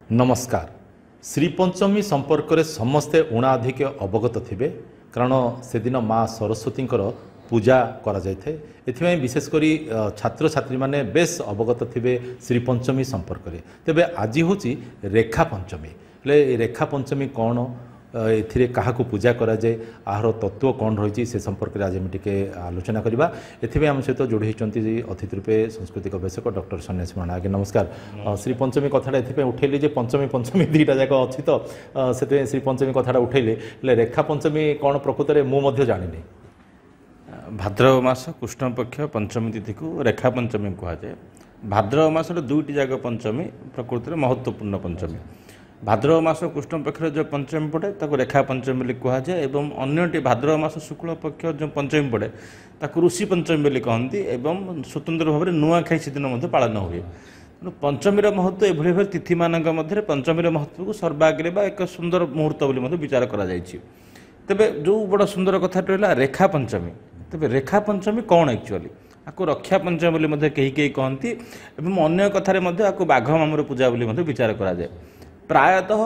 नमस्कार। श्रीपंचमी संपर्क में समस्ते उणाधिक अवगत थे कारण से दिन माँ सरस्वती पूजा करा जाए एथि विशेषकर छात्र छात्री माने बेस अवगत थे श्रीपंचमी संपर्क में। तेबे आज हूँ रेखा पंचमी। ले रेखा पंचमी कौन ए क्या पूजा करा जाए आहार तत्व कौन रही से संपर्क में आज आम टे आलोचना करवा। एथि आम सहित जोड़ी होती अतिथि रूपे सांस्कृतिक गवेषक डॉक्टर सन्यासी मणा। आगे नमस्कार। श्री पंचमी कथाटा ये उठेली जे पंचमी पंचमी दुईटा जाक अच्छी तो से श्री पंचमी कथाटा उठेली रेखा पंचमी कौन प्रकृत में मुझे जानी। भाद्रव मास कृष्ण पक्ष पंचमी तिथि को रेखा पंचमी कहुए। भाद्रव मास दुईटी जाक पंचमी प्रकृति में महत्वपूर्ण पंचमी। भाद्रव मास कृष्ण पक्ष जो पंचमी पड़े ताको रेखा पंचमी कहुए एवं अन्यटी भाद्रव मास शुक्ल पक्ष जो पंचमी पड़े ताको ऋषि पंचमी कहती एवं स्वतंत्र भाव में नुआखाई से दिन पालन हुए। पंचमीर महत्व एभली भाव तिथि मान मध्य पंचमीर महत्व को सर्वाग्रे एक सुंदर मुहूर्त बोली विचार करा जायछि। तेबे जो बड़ा सुंदर कथा रहा रेखा पंचमी। तेबे रेखा पंचमी कौन एक्चुअली आपको रक्षा पंचमी बोली कहीं कहीं कहती एवं अन्य कथार आपको बाघ मामूर पूजा बोली विचार करा जाए। प्रायतः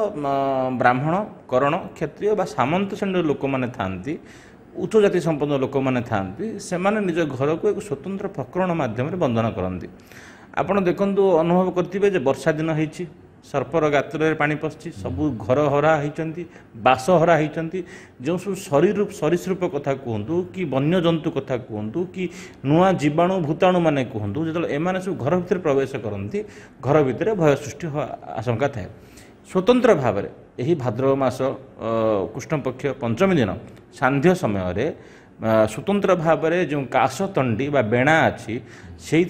ब्राह्मण करण क्षत्रिय बा सामंत श्रेणी लोक मैंने थांती उच्च जाति संपन्न लोक मैंने थांती से निज घर को एक स्वतंत्र प्रकरण माध्यम बंधन करती। आपड़ देखु अनुभव करेंगे वर्षा दिन होती सर्पर गात्र पानी पशि सबू घर हरा होती बास हरा होती जो सब सरीसृप कथा कहतु कि वन्य जंतु कथा कहतु कि नुआ जीवाणु भूताणु माने कहतु जो एम सब घर भितर प्रवेश करती घर भितर भय सृष्टि आशंका थाए। स्वतंत्र भाव में यही भाद्रव मास कृष्ण पक्ष पंचमी दिन सांध्य समय स्वतंत्र भाव में जो काशतंडी बा बेणा अच्छी से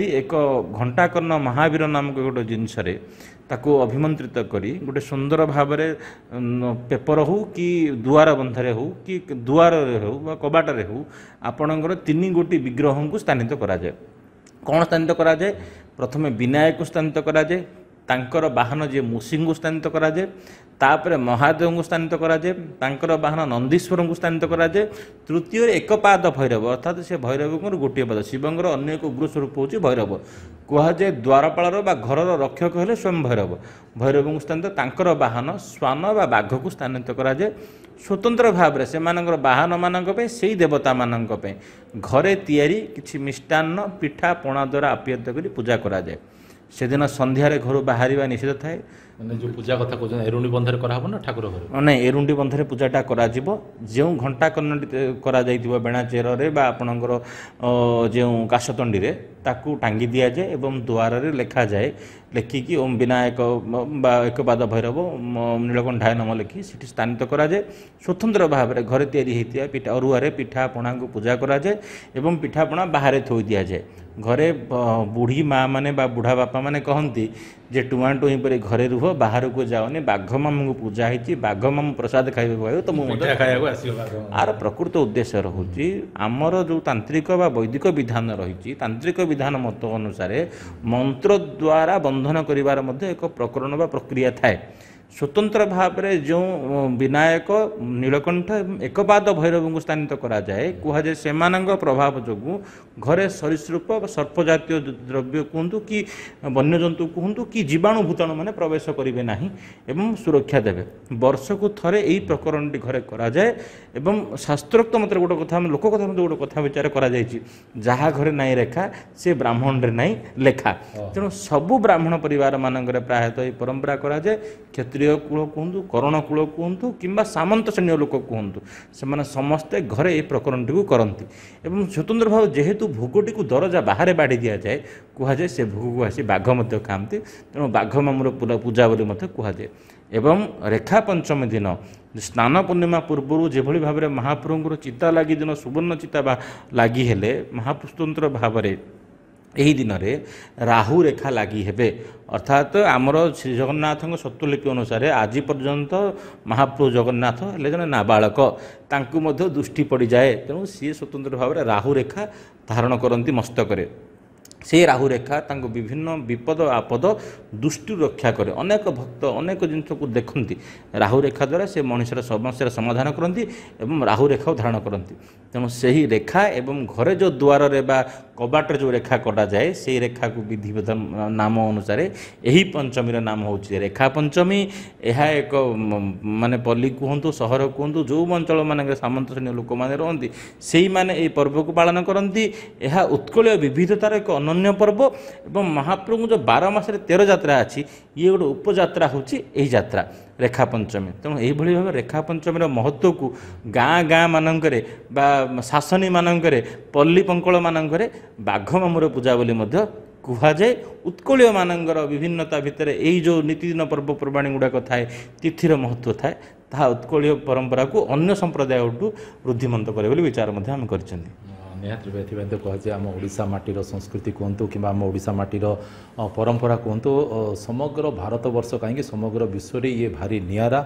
एक घंटाकर्ण महावीर नामक गोटे जिनस ताको अभिमंत्रित करी गोटे सुंदर भाव में पेपर हो कि दुआर बंधारे हो कि दुआर हो बा कबाटे हो आपणकर 3 गोटी विग्रह को स्थानित करा जाए। कौन स्थानित करा जाए? प्रथम विनायक को स्थानित करा जाए, तांकर वाहन जे मूसिंग को स्थानित करा जाए, तापर महादेव को स्थानित करा जाए, तांकर वाहन नंदीश्वर को स्थानित करा जाए। तृतीय एक पाद भैरव अर्थात से भैरव गोटे पाद शिवंर अन्य एक उग्र स्वरूप हूँ भैरव कहुए। द्वारपाल बा घर रक्षक हेले स्वयं भैरव भैरव को स्थानित तांकर वाहन श्वान बा बाघ को स्थानित करा जाए। स्वतंत्र भाव में से वाहन मानक से देवता मानक घरे तैयारी किछि मिष्टान्न पिठा पणा द्वारा आप्यायित करी पूजा करा जाए। से दिन संध्यारे घर बाहर निषेध थाए। मैंने जो पूजा कथा कहते एरुंडी बंधर कराहब ना ठाकुर घर ना एरुंडी बंधरे पूजाटा करा जिवो जो घंटा कर्ण करा जाइथिबो बेणा चेर बा आपणकर जो काशतंडी रे ताकू टांगी दिया जाए एवं द्वार रे लिखा जाए लिखिकी ओम विनायक बा एक पाद भैरव नीलकंठाय नम लिखि सेठी स्थानित करा जाए। स्वतंत्र भाव में घरे तैयारी होता पिठा अरुआरे पिठा पणा को पूजा करा जाए एवं पिठा पणा बाहर थोई दिया जाए। घरे बुढ़ी माँ माने बा बुढ़ा बापा माने कहती जे टुआ टुई पर घरे रुह बाहर को जाओनी बाघ मामू को पूजा होती बाघ मामू प्रसाद खाइबा तो आर प्रकृत उद्देश्य रोचे आमर जो तांत्रिक बा वैदिक विधान रही तांत्रिक विधान मत अनुसार मंत्र द्वारा बंधन करिवार मध्य एक प्रकरण बा प्रक्रिया थाए। स्वतंत्र भाव में जो विनायक नीलकंठ एकपाद भैरव को स्थानित करा जाए कहुए से प्रभाव जो घरे सरीसृप सर्प जातीय द्रव्य कहतु कि वन्यजंतु कहतु कि जीवाणु भूताणु मैंने प्रवेश करेंगे ना एवं सुरक्षा देवे। वर्ष को थरे यही प्रकरण घरे करा जाए एवं शास्त्रोक्त मत गोटे कथा लोक कथा मत गोटे कथा विचार करा जहाँ घरे नाई रेखा से ब्राह्मण रे नाई लेखा। तेणु सबू ब्राह्मण परिवार मानक प्रायतः परंपरा करा जाए। क्षत्रिय कूल कहतु करण कूल कहतु कि सामंत श्रेणी लोक कहतु से समस्ते घरे ये प्रकरण टी करती एवं स्वतंत्र भाव जेहेतु भोगटी को दरजा बाहर बाढ़ी दि जाए कहुए से भोग को आसी बाघ खाती तेणु बाघ मामूर पूजा बोली कहुए। एवं रेखा पंचमी दिन स्नान पूर्णिमा पूर्व जो भाव में महाप्रभुर चिता लगी दिन सुवर्ण चिता लगी हेले महास्वतंत्र भाव में यही दिन में राहु रेखा लगी हेबे अर्थात आमर श्री जगन्नाथ सत्वलिपि अनुसार आज पर्यंत महाप्रभु जगन्नाथ हेले जन नाबालक तांकु दृष्टि पड़ जाए। तेणु सी स्वतंत्र भाव में राहु रेखा धारण करती मस्तक से राहु रेखा तांको विभिन्न विपद आपद दृष्टि रक्षा करे अनेक भक्त अनेक जिन को देखती राहु रेखा द्वारा से मनुष्यर समस्या समाधान करती एवं राहु रेखा धारण करती तेणु से ही रेखा एवं घरे जो द्वार रे बा कबाटर जो रेखा कटा जाए से रेखा को विधिवत नाम अनुसार यही पंचमी नाम हूँ रेखा पंचमी यह एक माने पल्ली कहतु सहर कहतु जो अंचल मान सामंत श्रेणी लोक मैंने रहती से मैंने पर्व को पालन करती यह उत्कलीय विविधतार एक अनन्य पर्व एवं महाप्रभु जो 12 मास 13 यात्रा अच्छी ये गोटे उपजात्रा हूँ यात्रा रेखा पंचमी तेणु यही भाव रेखा पंचमीर महत्व को गाँ गाँ मानक शासनी मानक पल्ली पंकल मानक बाघ मामुर पूजा बोली कुहाए उत्कलीय मानकर विभिन्नता भितर यही जो नीतिदिन पर्वपर्वाणी गुड़ाक थाए तिथिर महत्व थाए ताहा उत्कलीय परंपरा को अन्य संप्रदाय वृद्धिमंत करे बोली विचार आम कर निहत तो कहुचे आम ओडिशा माटीर संस्कृति कहतु कि आम ओडिशा माटीर परंपरा कहतु समग्र भारत वर्ष कहीं समग्र विश्व ये भारी नियारा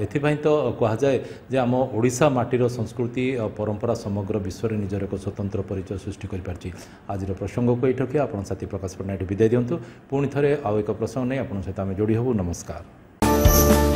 एथिपाई तो कहुए जे आम ओडिशा माटीर संस्कृति परंपरा समग्र विश्व में निजर एक स्वतंत्र परिचय सृष्टि कर आज प्रसंग को ये आप साथी प्रकाश पट्टनायक विदाय दिंतु पुणी थे आउ एक प्रसंग नहीं आप सहित आम जोड़ी हबू नमस्कार।